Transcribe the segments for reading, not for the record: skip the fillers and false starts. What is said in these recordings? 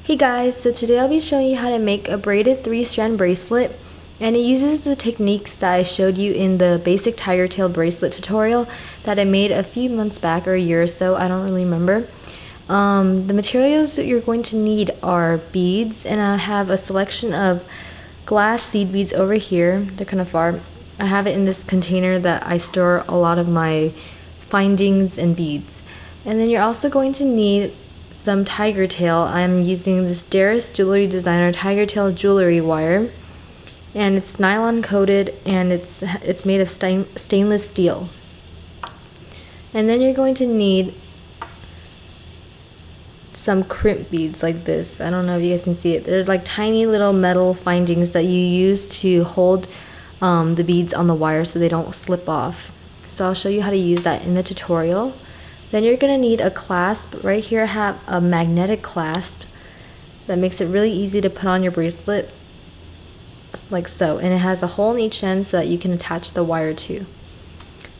Hey guys, so today I'll be showing you how to make a braided 3-strand bracelet, and it uses the techniques that I showed you in the basic tiger tail bracelet tutorial that I made a few months back, or a year or so, I don't really remember. The materials that you're going to need are beads, and I have a selection of glass seed beads over here. They're kind of far. I have it in this container that I store a lot of my findings and beads. And then you're also going to need some tiger tail. I'm using this Darris Jewelry Designer tiger tail jewelry wire, and it's nylon coated and it's made of stainless steel. And then you're going to need some crimp beads like this. I don't know if you guys can see it. They're like tiny little metal findings that you use to hold the beads on the wire so they don't slip off. So I'll show you how to use that in the tutorial. Then you're going to need a clasp. Right here I have a magnetic clasp that makes it really easy to put on your bracelet, like so, and it has a hole in each end so that you can attach the wire to.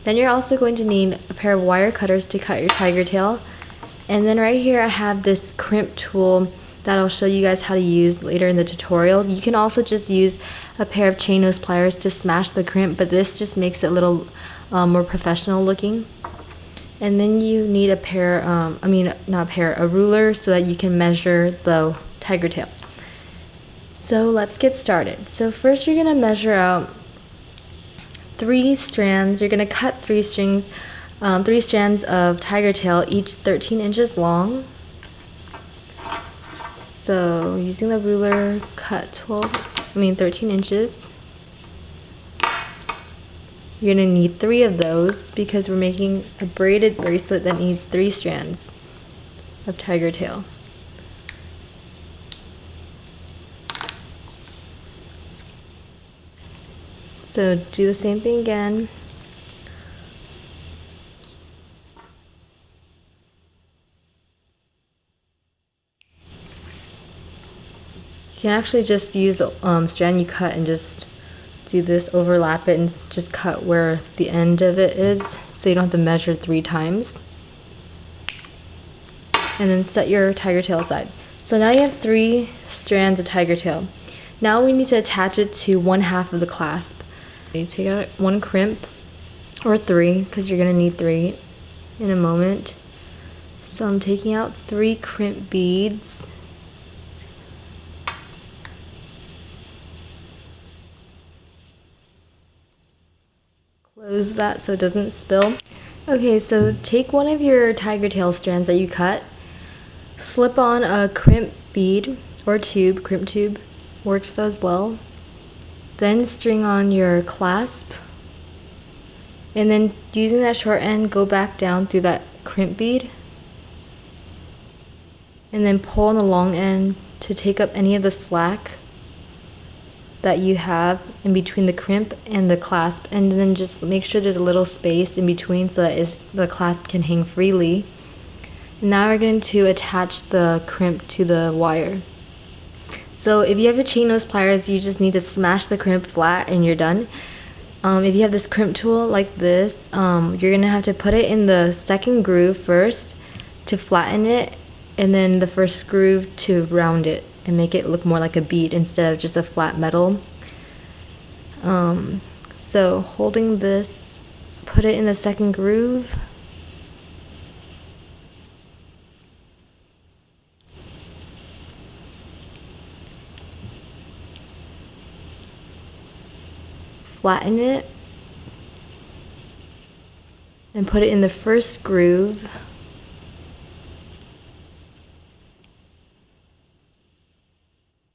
Then you're also going to need a pair of wire cutters to cut your tiger tail. And then right here I have this crimp tool that I'll show you guys how to use later in the tutorial. You can also just use a pair of chain nose pliers to smash the crimp, but this just makes it a little more professional looking. And then you need a pair, a ruler so that you can measure the tiger tail. So let's get started. So first you're going to measure out 3 strands. You're going to cut 3 strands of tiger tail, each 13 inches long. So using the ruler, cut 13 inches. You're going to need 3 of those because we're making a braided bracelet that needs 3 strands of tiger tail. So do the same thing again. You can actually just use the strand you cut and just do this, overlap it, and just cut where the end of it is so you don't have to measure 3 times. And then set your tiger tail aside. So now you have 3 strands of tiger tail. Now we need to attach it to 1/2 of the clasp. You take out 1 crimp, or 3, because you're going to need 3 in a moment. So I'm taking out 3 crimp beads. Close that so it doesn't spill. Okay, so take one of your tiger tail strands that you cut, slip on a crimp bead or tube, crimp tube works as well. Then string on your clasp, and then using that short end, go back down through that crimp bead, and then pull on the long end to take up any of the slack that you have in between the crimp and the clasp, and then just make sure there's a little space in between so that the clasp can hang freely. And now we're going to attach the crimp to the wire. So if you have a chain nose pliers, you just need to smash the crimp flat and you're done. If you have this crimp tool like this, you're going to have to put it in the second groove first to flatten it, and then the first groove to round it and make it look more like a bead instead of just a flat metal. So holding this, put it in the second groove. Flatten it and put it in the first groove.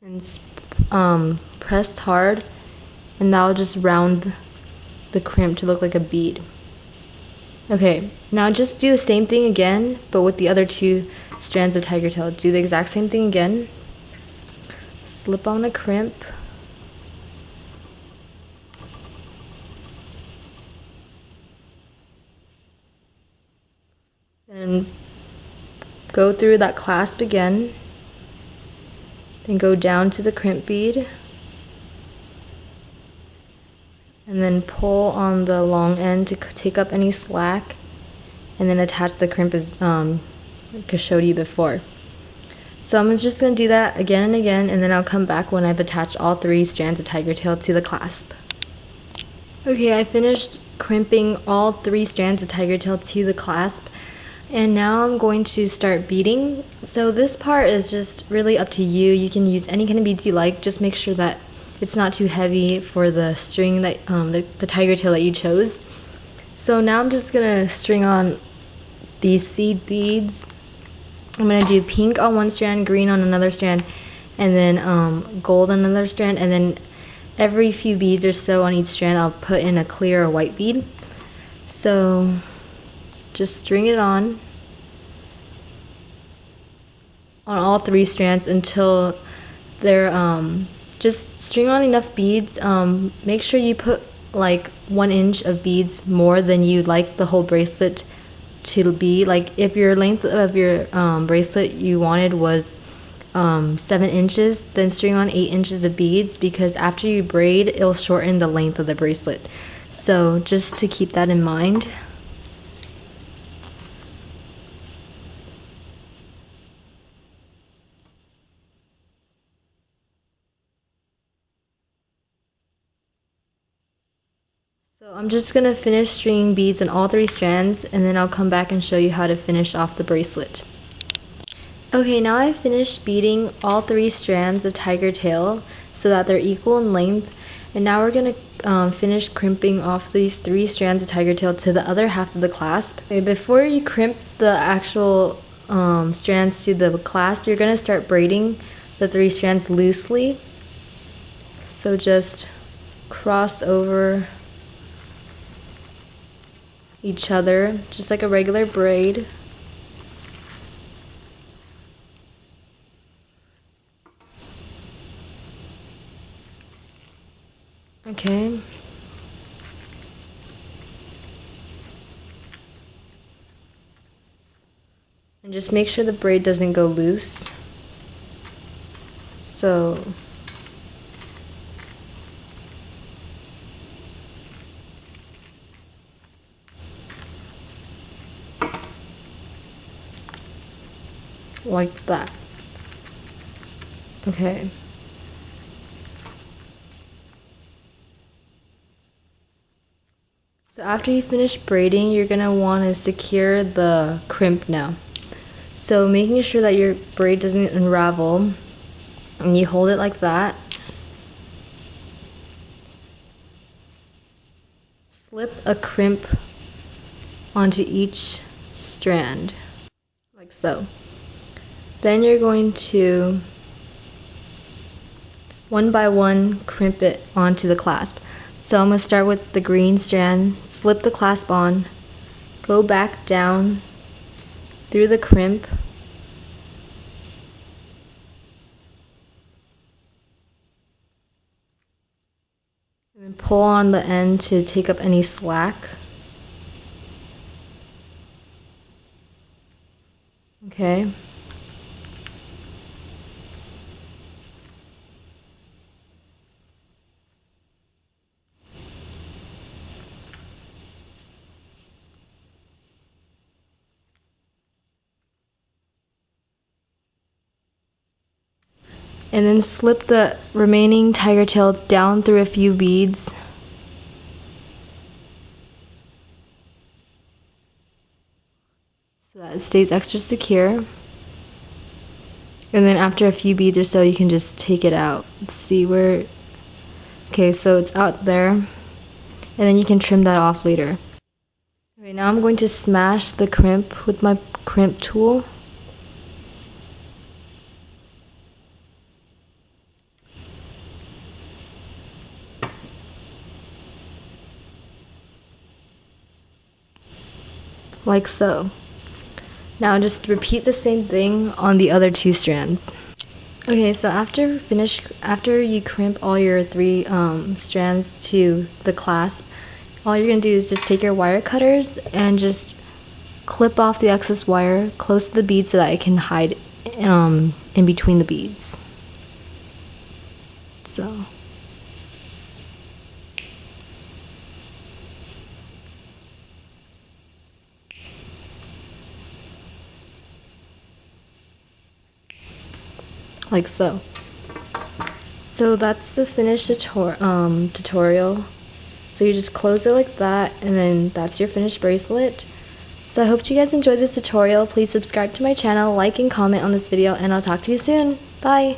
And pressed hard, and now just round the crimp to look like a bead. Okay, now just do the same thing again, but with the other 2 strands of tiger tail. Do the exact same thing again. Slip on a crimp. And go through that clasp again. Then go down to the crimp bead, and then pull on the long end to take up any slack, and then attach the crimp as I showed you before. So I'm just going to do that again and again, and then I'll come back when I've attached all 3 strands of tiger tail to the clasp. Okay, I finished crimping all 3 strands of tiger tail to the clasp, and now I'm going to start beading. So this part is just really up to you. You can use any kind of beads you like. Just make sure that it's not too heavy for the string that the tiger tail that you chose. So now I'm just gonna string on these seed beads. I'm gonna do pink on one strand, green on another strand, and then gold on another strand, and then every few beads or so on each strand I'll put in a clear or white bead. So just string it on all 3 strands until they're just string on enough beads. Make sure you put like 1 inch of beads more than you'd like the whole bracelet to be. Like if your length of your bracelet you wanted was 7 inches, then string on 8 inches of beads, because after you braid it'll shorten the length of the bracelet. So just to keep that in mind. So I'm just going to finish stringing beads on all 3 strands, and then I'll come back and show you how to finish off the bracelet. Okay, now I've finished beading all 3 strands of tiger tail so that they're equal in length, and now we're going to finish crimping off these 3 strands of tiger tail to the other half of the clasp. Okay, before you crimp the actual strands to the clasp, you're going to start braiding the 3 strands loosely. So just cross over each other, just like a regular braid. Okay. And just make sure the braid doesn't go loose. So like that. Okay. So after you finish braiding, you're gonna want to secure the crimp now. So making sure that your braid doesn't unravel, and you hold it like that. Slip a crimp onto each strand, like so. Then you're going to one by one crimp it onto the clasp. So I'm going to start with the green strand, slip the clasp on, go back down through the crimp, and then pull on the end to take up any slack. Okay. And then slip the remaining tiger tail down through a few beads. So that it stays extra secure. And then after a few beads or so, you can just take it out. Let's see where, okay, so it's out there. And then you can trim that off later. Okay, now I'm going to smash the crimp with my crimp tool. Like so. Now just repeat the same thing on the other 2 strands. Okay, so after you crimp all your 3 strands to the clasp, all you're gonna do is just take your wire cutters and just clip off the excess wire close to the bead so that it can hide in between the beads. So. like so. So that's the finished tutorial. So you just close it like that, and then that's your finished bracelet. So I hope you guys enjoyed this tutorial. Please subscribe to my channel, like and comment on this video, and I'll talk to you soon. Bye!